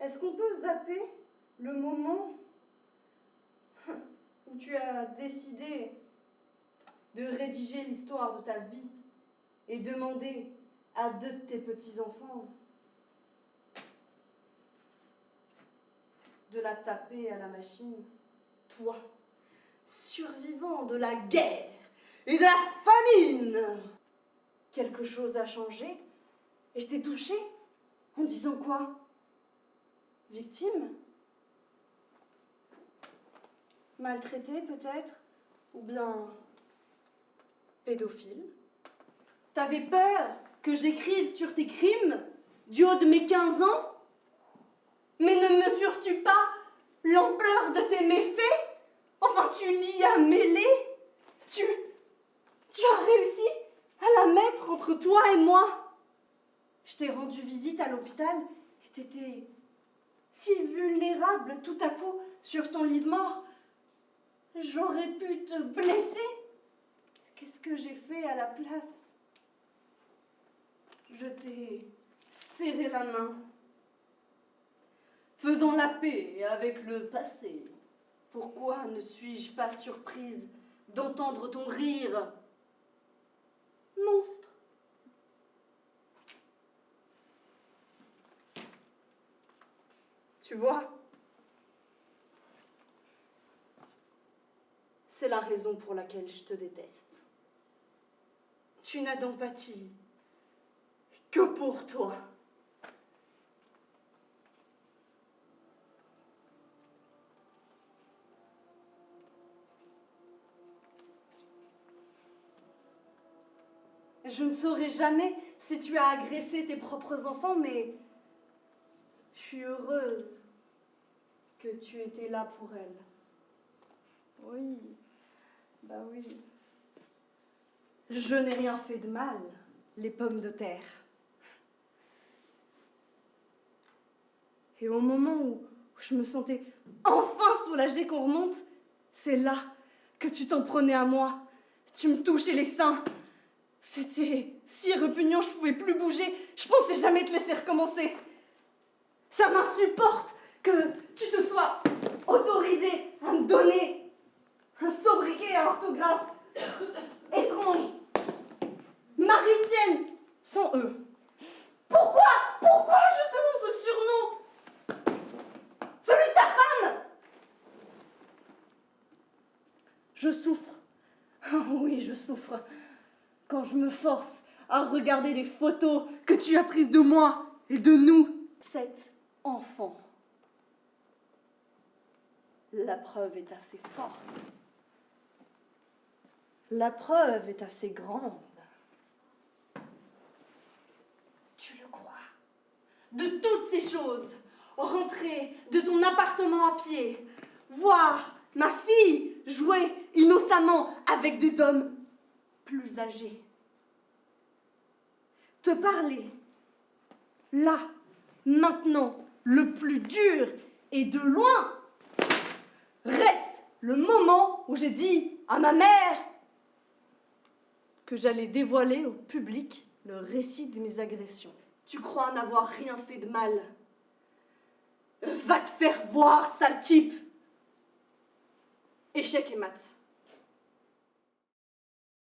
Est-ce qu'on peut zapper le moment où tu as décidé de rédiger l'histoire de ta vie et demander à 2 de tes petits-enfants de la taper à la machine? Toi, survivant de la guerre et de la famine! Quelque chose a changé et je t'ai touché en disant quoi? Victime? Maltraitée peut-être? Ou bien pédophile? T'avais peur que j'écrive sur tes crimes du haut de mes 15 ans? Mais ne mesures-tu pas l'ampleur de tes méfaits? Enfin, tu l'y as mêlé? Tu as réussi à la mettre entre toi et moi? Je t'ai rendu visite à l'hôpital et t'étais si vulnérable tout à coup sur ton lit de mort. J'aurais pu te blesser. Qu'est-ce que j'ai fait à la place? Je t'ai serré la main, faisant la paix avec le passé. Pourquoi ne suis-je pas surprise d'entendre ton rire? Monstre! Tu vois? C'est la raison pour laquelle je te déteste. Tu n'as d'empathie que pour toi. Je ne saurai jamais si tu as agressé tes propres enfants, mais je suis heureuse que tu étais là pour elles. Oui, bah oui. Je n'ai rien fait de mal, les pommes de terre. Et au moment où je me sentais enfin soulagée qu'on remonte, c'est là que tu t'en prenais à moi. Tu me touchais les seins. C'était si répugnant, je pouvais plus bouger. Je pensais jamais te laisser recommencer. Ça m'insupporte que tu te sois autorisé à me donner un sobriquet à orthographe étrange. Marie-Tienne, sans E. Pourquoi justement ce surnom? Celui de ta femme? Je souffre. Oh oui, je souffre. Quand je me force à regarder les photos que tu as prises de moi et de nous. 7 enfants. La preuve est assez forte. La preuve est assez grande. Tu le crois? De toutes ces choses, rentrer de ton appartement à pied, voir ma fille jouer innocemment avec des hommes plus âgés, te parler, là, maintenant, le plus dur et de loin, reste le moment où j'ai dit à ma mère que j'allais dévoiler au public le récit de mes agressions. Tu crois n'avoir rien fait de mal? Va te faire voir, sale type! Échec et maths.